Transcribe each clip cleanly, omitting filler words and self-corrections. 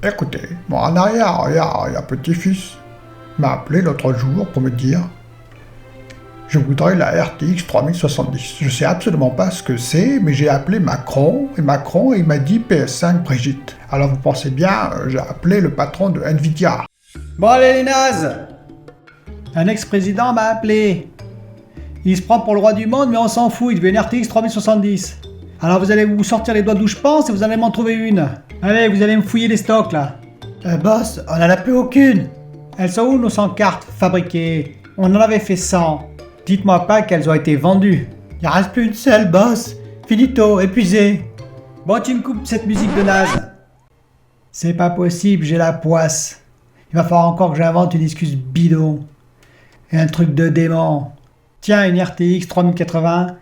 Écoutez, mon arrière petit-fils m'a appelé l'autre jour pour me dire je voudrais la RTX 3070. Je sais absolument pas ce que c'est, mais j'ai appelé Macron, et Macron il m'a dit PS5 Brigitte. Alors vous pensez bien, j'ai appelé le patron de Nvidia. Bon allez les nazes, un ex-président m'a appelé. Il se prend pour le roi du monde, mais on s'en fout, il veut une RTX 3070. Alors vous allez vous sortir les doigts d'où je pense et vous allez m'en trouver une. Allez, vous allez me fouiller les stocks là. Boss, on en a plus aucune. Elles sont où nos 100 cartes fabriquées? On en avait fait 100. Dites-moi pas qu'elles ont été vendues. Il reste plus une seule, boss. Finito, épuisé. Bon, tu me coupes cette musique de naze. C'est pas possible, j'ai la poisse. Il va falloir encore que j'invente une excuse bidon. Et un truc de dément. Tiens, une RTX 3080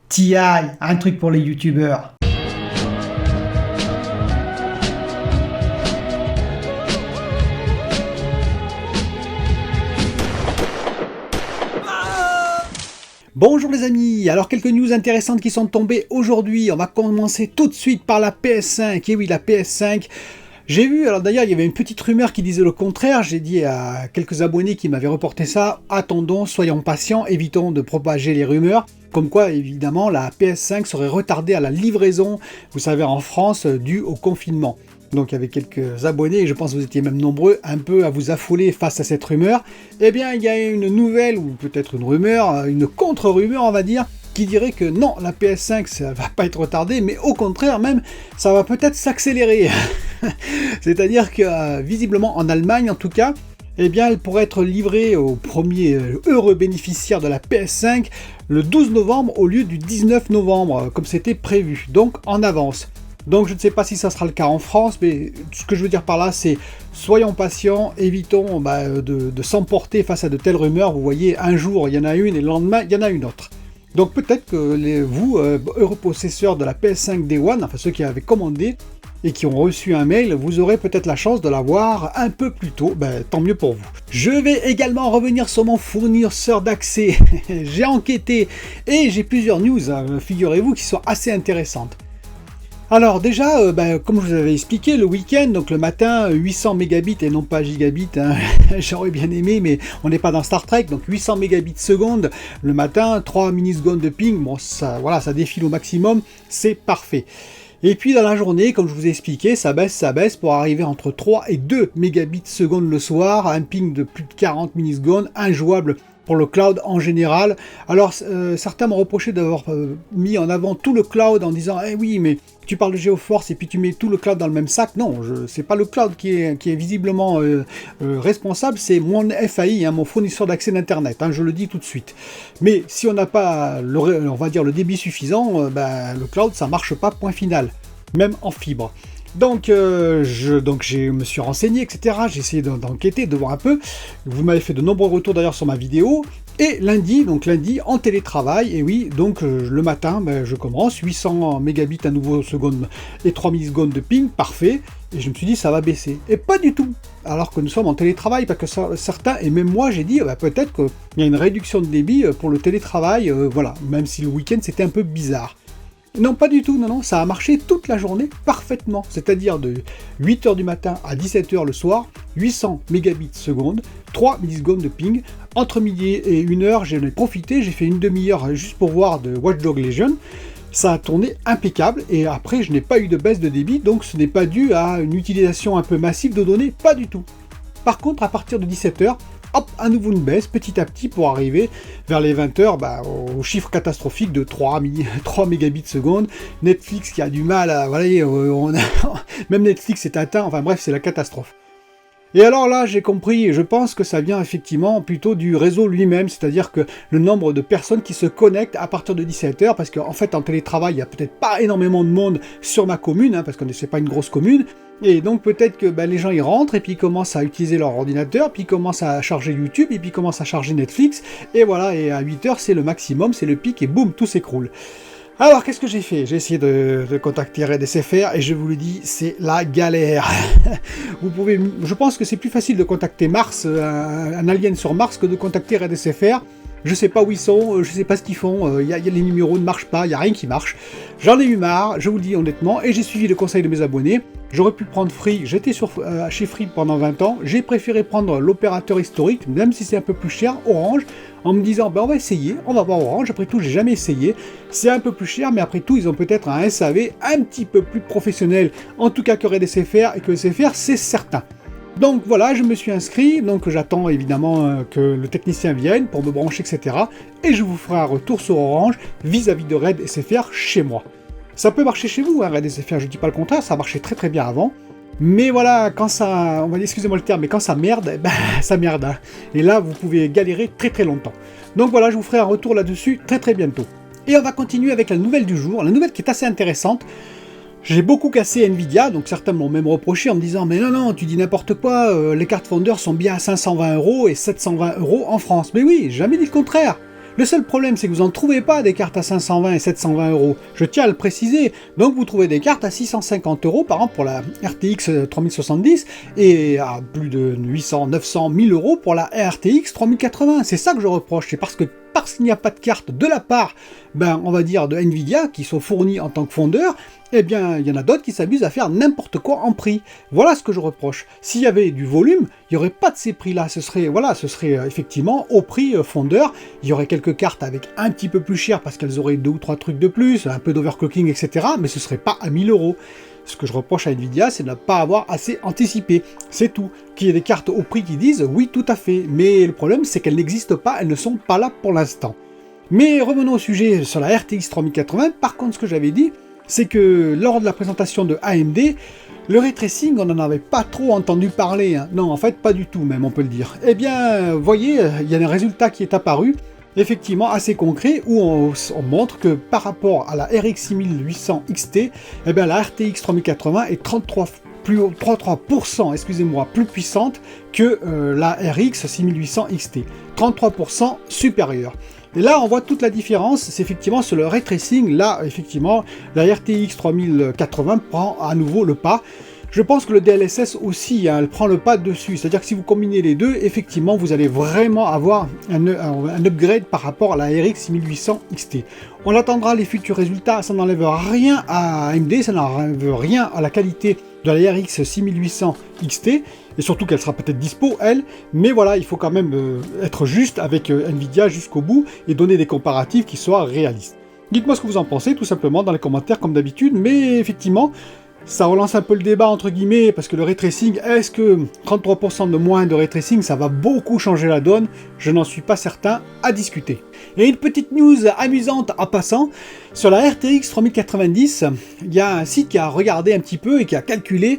Ti, un truc pour les youtubeurs. Bonjour les amis, alors quelques news intéressantes qui sont tombées aujourd'hui. On va commencer tout de suite par la PS5. Et oui, la PS5. J'ai vu, alors d'ailleurs il y avait une petite rumeur qui disait le contraire. J'ai dit à quelques abonnés qui m'avaient reporté ça, attendons, soyons patients, évitons de propager les rumeurs. Comme quoi, évidemment, la PS5 serait retardée à la livraison, vous savez, en France, dû au confinement. Donc il y avait quelques abonnés, et je pense que vous étiez même nombreux, un peu à vous affoler face à cette rumeur. Eh bien, il y a une nouvelle, ou peut-être une rumeur, une contre-rumeur, on va dire, qui dirait que non, la PS5, ça va pas être retardée, mais au contraire même, ça va peut-être s'accélérer. C'est-à-dire que, visiblement, en Allemagne, en tout cas, eh bien, elle pourrait être livrée au premier heureux bénéficiaire de la PS5 le 12 novembre au lieu du 19 novembre, comme c'était prévu, donc en avance. Donc je ne sais pas si ça sera le cas en France, mais ce que je veux dire par là, c'est soyons patients, évitons de s'emporter face à de telles rumeurs. Vous voyez, un jour il y en a une et le lendemain il y en a une autre. Donc peut-être que vous, heureux possesseurs de la PS5 Day One, enfin ceux qui avaient commandé et qui ont reçu un mail, vous aurez peut-être la chance de l'avoir un peu plus tôt, tant mieux pour vous. Je vais également revenir sur mon fournisseur d'accès. J'ai enquêté et j'ai plusieurs news, figurez-vous, qui sont assez intéressantes. Alors déjà, comme je vous avais expliqué, le week-end, donc le matin, 800 mégabits et non pas gigabits, hein. J'aurais bien aimé, mais on n'est pas dans Star Trek, donc 800 mégabits seconde, le matin, 3 millisecondes de ping, bon ça, voilà, ça défile au maximum, c'est parfait. Et puis dans la journée, comme je vous ai expliqué, ça baisse pour arriver entre 3 et 2 mégabits seconde le soir, un ping de plus de 40 millisecondes, injouable pour le cloud en général. Alors certains m'ont reproché d'avoir mis en avant tout le cloud en disant eh oui mais tu parles de GeoForce et puis tu mets tout le cloud dans le même sac. Non, c'est pas le cloud qui est visiblement responsable, c'est mon FAI, hein, mon fournisseur d'accès d'internet, hein, je le dis tout de suite. Mais si on n'a pas on va dire le débit suffisant, le cloud ça marche pas, point final, même en fibre. Donc, je me suis renseigné, etc. J'ai essayé d'enquêter, de voir un peu. Vous m'avez fait de nombreux retours d'ailleurs sur ma vidéo. Et lundi, en télétravail, et oui, donc le matin, je commence, 800 mégabits à nouveau seconde et 3 millisecondes de ping, parfait. Et je me suis dit, ça va baisser. Et pas du tout. Alors que nous sommes en télétravail, parce que certains, et même moi, j'ai dit, peut-être qu'il y a une réduction de débit pour le télétravail, voilà. Même si le week-end, c'était un peu bizarre. Non, pas du tout, non, ça a marché toute la journée parfaitement, c'est-à-dire de 8h du matin à 17h le soir, 800 mégabits seconde, 3 millisecondes de ping, entre midi et 1h, j'en ai profité, j'ai fait une demi-heure juste pour voir de Watch Dogs Legion, ça a tourné impeccable, et après je n'ai pas eu de baisse de débit, donc ce n'est pas dû à une utilisation un peu massive de données, pas du tout. Par contre, à partir de 17h, hop, à nouveau une baisse, petit à petit, pour arriver vers les 20h, au chiffre catastrophique de 3 mégabits seconde. Netflix qui a du mal à... Voilà, même Netflix est atteint, enfin bref, c'est la catastrophe. Et alors là, j'ai compris, et je pense que ça vient effectivement plutôt du réseau lui-même, c'est-à-dire que le nombre de personnes qui se connectent à partir de 17h, parce qu'en fait, en télétravail, il n'y a peut-être pas énormément de monde sur ma commune, hein, parce que c'est pas une grosse commune, et donc peut-être que les gens y rentrent, et puis ils commencent à utiliser leur ordinateur, puis ils commencent à charger YouTube, et puis ils commencent à charger Netflix, et voilà, et à 8h, c'est le maximum, c'est le pic, et boum, tout s'écroule. Alors, qu'est-ce que j'ai fait? J'ai essayé de contacter RedSFR et je vous le dis, c'est la galère. Je pense que c'est plus facile de contacter Mars, un alien sur Mars, que de contacter RedSFR. Je sais pas où ils sont, je sais pas ce qu'ils font, les numéros ne marchent pas, il n'y a rien qui marche. J'en ai eu marre, je vous le dis honnêtement, et j'ai suivi le conseil de mes abonnés. J'aurais pu prendre Free, j'étais chez Free pendant 20 ans, j'ai préféré prendre l'opérateur historique, même si c'est un peu plus cher, Orange, en me disant on va essayer, on va voir Orange, après tout j'ai jamais essayé, c'est un peu plus cher, mais après tout ils ont peut-être un SAV un petit peu plus professionnel, en tout cas que Red SFR, et que SFR c'est certain. Donc voilà, je me suis inscrit, donc j'attends évidemment que le technicien vienne pour me brancher, etc. Et je vous ferai un retour sur Orange vis-à-vis de Red SFR chez moi. Ça peut marcher chez vous, hein, Red SFR, je dis pas le contraire, ça marchait très très bien avant. Mais voilà, quand ça, on va dire, excusez-moi le terme, mais quand ça merde, ben ça merde. Hein. Et là, vous pouvez galérer très très longtemps. Donc voilà, je vous ferai un retour là-dessus très très bientôt. Et on va continuer avec la nouvelle du jour, la nouvelle qui est assez intéressante. J'ai beaucoup cassé Nvidia, donc certains m'ont même reproché en me disant « Mais non, tu dis n'importe quoi, les cartes Founder sont bien à 520 € et 720 € en France. » Mais oui, j'ai jamais dit le contraire. Le seul problème, c'est que vous n'en trouvez pas des cartes à 520 et 720 €. Je tiens à le préciser. Donc vous trouvez des cartes à 650 € par an pour la RTX 3070 et à plus de 800, 900, 1000 € pour la RTX 3080. C'est ça que je reproche. C'est parce qu'il n'y a pas de cartes de la part, on va dire, de Nvidia qui sont fournies en tant que fondeur, eh bien, il y en a d'autres qui s'amusent à faire n'importe quoi en prix. Voilà ce que je reproche. S'il y avait du volume, il n'y aurait pas de ces prix-là. Ce serait effectivement au prix fondeur. Il y aurait quelques cartes avec un petit peu plus cher parce qu'elles auraient 2 ou 3 trucs de plus, un peu d'overclocking, etc. Mais ce ne serait pas à 1000 €. Ce que je reproche à Nvidia, c'est de ne pas avoir assez anticipé. C'est tout. Qu'il y ait des cartes au prix qui disent oui, tout à fait. Mais le problème, c'est qu'elles n'existent pas, elles ne sont pas là pour l'instant. Mais revenons au sujet sur la RTX 3080. Par contre, ce que j'avais dit, c'est que lors de la présentation de AMD, le ray tracing, on n'en avait pas trop entendu parler. Hein. Non, en fait, pas du tout même, on peut le dire. Eh bien, vous voyez, il y a un résultat qui est apparu, effectivement assez concret, où on montre que par rapport à la RX 6800 XT, eh bien, la RTX 3080 est 33% plus puissante que la RX 6800 XT. 33% supérieure. Et là, on voit toute la différence, c'est effectivement sur le ray tracing. Là, effectivement, la RTX 3080 prend à nouveau le pas. Je pense que le DLSS aussi, hein, elle prend le pas dessus. C'est-à-dire que si vous combinez les deux, effectivement, vous allez vraiment avoir un upgrade par rapport à la RX 6800 XT. On attendra les futurs résultats, ça n'enlève rien à AMD, ça n'enlève rien à la qualité de la RX 6800 XT, et surtout qu'elle sera peut-être dispo, elle, mais voilà, il faut quand même être juste avec Nvidia jusqu'au bout, et donner des comparatifs qui soient réalistes. Dites-moi ce que vous en pensez, tout simplement, dans les commentaires, comme d'habitude, mais effectivement, ça relance un peu le débat, entre guillemets, parce que le ray tracing, est-ce que 33% de moins de ray tracing, ça va beaucoup changer la donne? Je n'en suis pas certain, à discuter. Et une petite news amusante en passant, sur la RTX 3090, il y a un site qui a regardé un petit peu et qui a calculé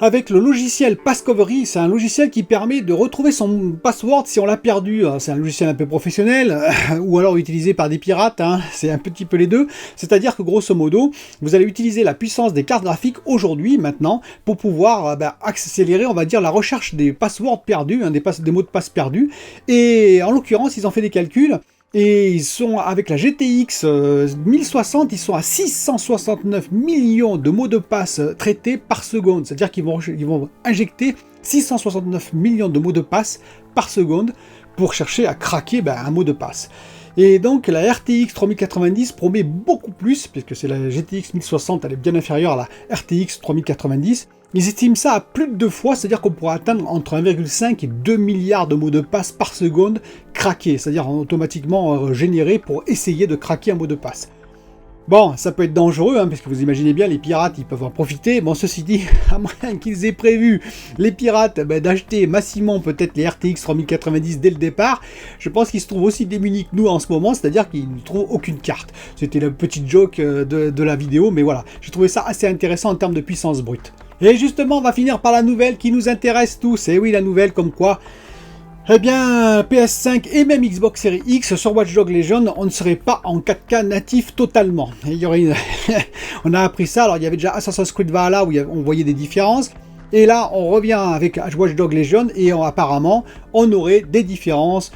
avec le logiciel Passcovery. C'est un logiciel qui permet de retrouver son password si on l'a perdu. C'est un logiciel un peu professionnel, ou alors utilisé par des pirates, hein. C'est un petit peu les deux. C'est-à-dire que grosso modo, vous allez utiliser la puissance des cartes graphiques aujourd'hui, maintenant, pour pouvoir accélérer, on va dire, la recherche des passwords perdus, hein, des mots de passe perdus. Et en l'occurrence, ils ont fait des calculs. Et ils sont, avec la GTX 1060, ils sont à 669 millions de mots de passe traités par seconde. C'est-à-dire qu'ils vont injecter 669 millions de mots de passe par seconde pour chercher à craquer un mot de passe. Et donc la RTX 3090 promet beaucoup plus, puisque c'est la GTX 1060, elle est bien inférieure à la RTX 3090. Ils estiment ça à plus de 2 fois, c'est-à-dire qu'on pourra atteindre entre 1,5 et 2 milliards de mots de passe par seconde craqués, c'est-à-dire automatiquement générés pour essayer de craquer un mot de passe. Bon, ça peut être dangereux, hein, parce que vous imaginez bien, les pirates, ils peuvent en profiter. Bon, ceci dit, à moins qu'ils aient prévu, les pirates, d'acheter massivement peut-être les RTX 3090 dès le départ, je pense qu'ils se trouvent aussi démunis que nous en ce moment, c'est-à-dire qu'ils ne trouvent aucune carte. C'était la petite joke de la vidéo, mais voilà, j'ai trouvé ça assez intéressant en termes de puissance brute. Et justement, on va finir par la nouvelle qui nous intéresse tous. Et oui, la nouvelle comme quoi, eh bien, PS5 et même Xbox Series X sur Watch Dogs Legion, on ne serait pas en 4K natif totalement. Et il y aurait on a appris ça, alors il y avait déjà Assassin's Creed Valhalla où on voyait des différences. Et là, on revient avec Watch Dogs Legion et apparemment, on aurait des différences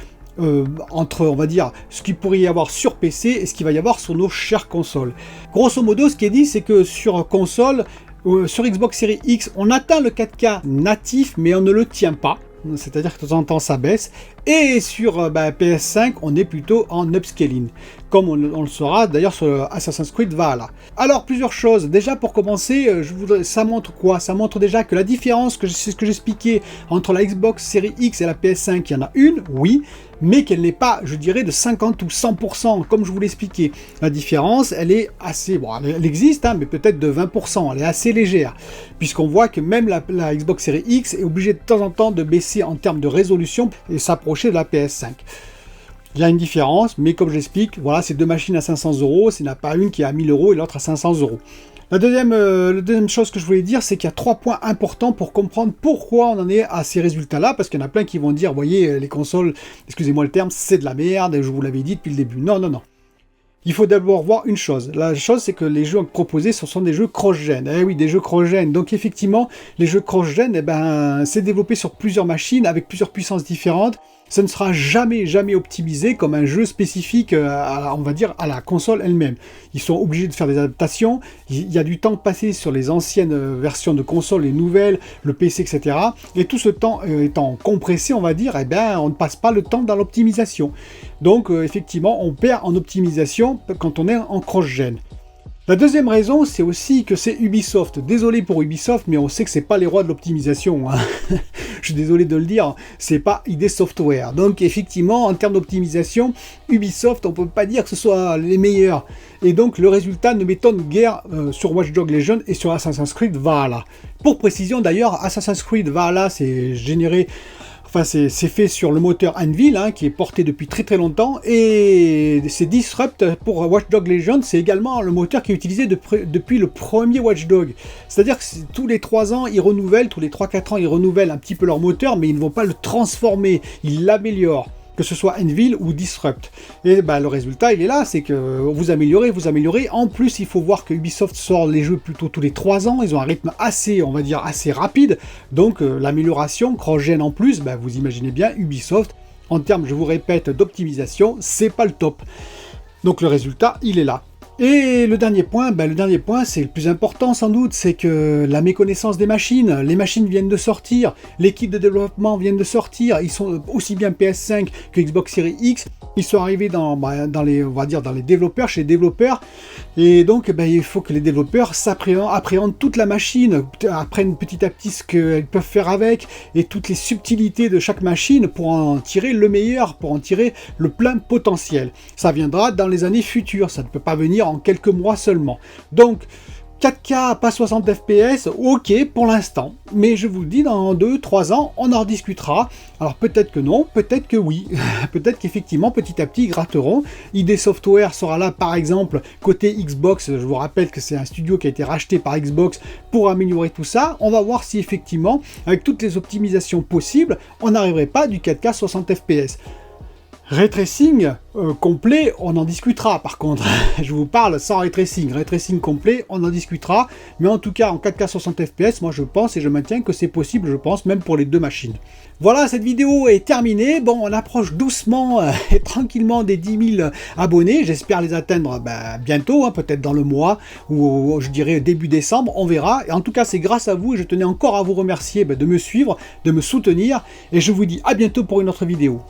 entre, on va dire, ce qu'il pourrait y avoir sur PC et ce qu'il va y avoir sur nos chères consoles. Grosso modo, ce qui est dit, c'est que sur console, sur Xbox Series X, on atteint le 4K natif, mais on ne le tient pas. C'est-à-dire que de temps en temps, ça baisse. Et sur PS5, on est plutôt en upscaling, comme on le saura d'ailleurs sur Assassin's Creed Valhalla. Alors plusieurs choses, déjà pour commencer, ça montre quoi? Ça montre déjà que la différence, c'est ce que j'expliquais, entre la Xbox Series X et la PS5, il y en a une, oui, mais qu'elle n'est pas, je dirais, de 50 ou 100%, comme je vous l'expliquais. La différence, elle est assez, bon, elle existe, hein, mais peut-être de 20%, elle est assez légère, puisqu'on voit que même la Xbox Series X est obligée de temps en temps de baisser en termes de résolution et s'approcher de la PS5. Il y a une différence, mais comme j'explique, voilà, c'est deux machines à 500 €, il n'y en a pas une qui est à 1000 € et l'autre à 500 €. La deuxième chose que je voulais dire, c'est qu'il y a 3 points importants pour comprendre pourquoi on en est à ces résultats-là, parce qu'il y en a plein qui vont dire, voyez, les consoles, excusez-moi le terme, c'est de la merde, je vous l'avais dit depuis le début. Non, non, non. Il faut d'abord voir une chose. La chose, c'est que les jeux proposés, ce sont des jeux cross-gen. Eh oui, des jeux cross-gen. Donc effectivement, les jeux cross-gen, eh ben, c'est développé sur plusieurs machines, avec plusieurs puissances différentes. Ça ne sera jamais optimisé comme un jeu spécifique, on va dire, à la console elle-même. Ils sont obligés de faire des adaptations. Il y a du temps passé sur les anciennes versions de console, les nouvelles, le PC, etc. Et tout ce temps étant compressé, on va dire, eh ben, on ne passe pas le temps dans l'optimisation. Donc, effectivement, on perd en optimisation quand on est en cross-gen. La deuxième raison, c'est aussi que c'est Ubisoft. Désolé pour Ubisoft, mais on sait que c'est pas les rois de l'optimisation. Hein. Je suis désolé de le dire, c'est pas ID Software. Donc effectivement, en termes d'optimisation, Ubisoft, on peut pas dire que ce soit les meilleurs. Et donc le résultat ne m'étonne guère sur Watch Dogs Legion et sur Assassin's Creed Valhalla. Pour précision d'ailleurs, Assassin's Creed Valhalla, c'est généré... Enfin, c'est fait sur le moteur Anvil, hein, qui est porté depuis très très longtemps, et c'est Disrupt pour Watch Dogs Legion, c'est également le moteur qui est utilisé depuis le premier Watch Dogs. C'est-à-dire que tous les 3 ans, ils renouvellent, tous les 3-4 ans, ils renouvellent un petit peu leur moteur, mais ils ne vont pas le transformer, ils l'améliorent, que ce soit Anvil ou Disrupt. Et ben, le résultat, il est là, c'est que vous améliorez. En plus, il faut voir que Ubisoft sort les jeux plutôt tous les 3 ans. Ils ont un rythme assez, on va dire, assez rapide. Donc, l'amélioration, cross-gen en plus, ben, vous imaginez bien, Ubisoft, en termes, je vous répète, d'optimisation, c'est pas le top. Donc, le résultat, il est là. Et le dernier point, c'est le plus important sans doute, c'est que la méconnaissance des machines. Les machines viennent de sortir, l'équipe de développement vient de sortir, ils sont aussi bien PS5 que Xbox Series X, ils sont arrivés dans les, on va dire, dans les développeurs, chez les développeurs, et donc il faut que les développeurs appréhendent toute la machine, apprennent petit à petit ce qu'ils peuvent faire avec, et toutes les subtilités de chaque machine pour en tirer le meilleur, pour en tirer le plein potentiel. Ça viendra dans les années futures, ça ne peut pas venir en quelques mois seulement. Donc 4K, pas 60 FPS, ok pour l'instant, mais je vous le dis, dans 2-3 ans, on en rediscutera. Alors peut-être que non, peut-être que oui, peut-être qu'effectivement, petit à petit, ils gratteront. ID Software sera là, par exemple, côté Xbox, je vous rappelle que c'est un studio qui a été racheté par Xbox pour améliorer tout ça. On va voir si effectivement, avec toutes les optimisations possibles, on n'arriverait pas du 4K 60 FPS. Ray tracing complet, on en discutera par contre. Je vous parle sans ray tracing complet, on en discutera. Mais en tout cas, en 4K 60 FPS, moi je pense et je maintiens que c'est possible, je pense, même pour les deux machines. Voilà, cette vidéo est terminée. Bon, on approche doucement et tranquillement des 10 000 abonnés. J'espère les atteindre bientôt, hein, peut-être dans le mois, ou je dirais début décembre, on verra. Et en tout cas, c'est grâce à vous et je tenais encore à vous remercier de me suivre, de me soutenir. Et je vous dis à bientôt pour une autre vidéo.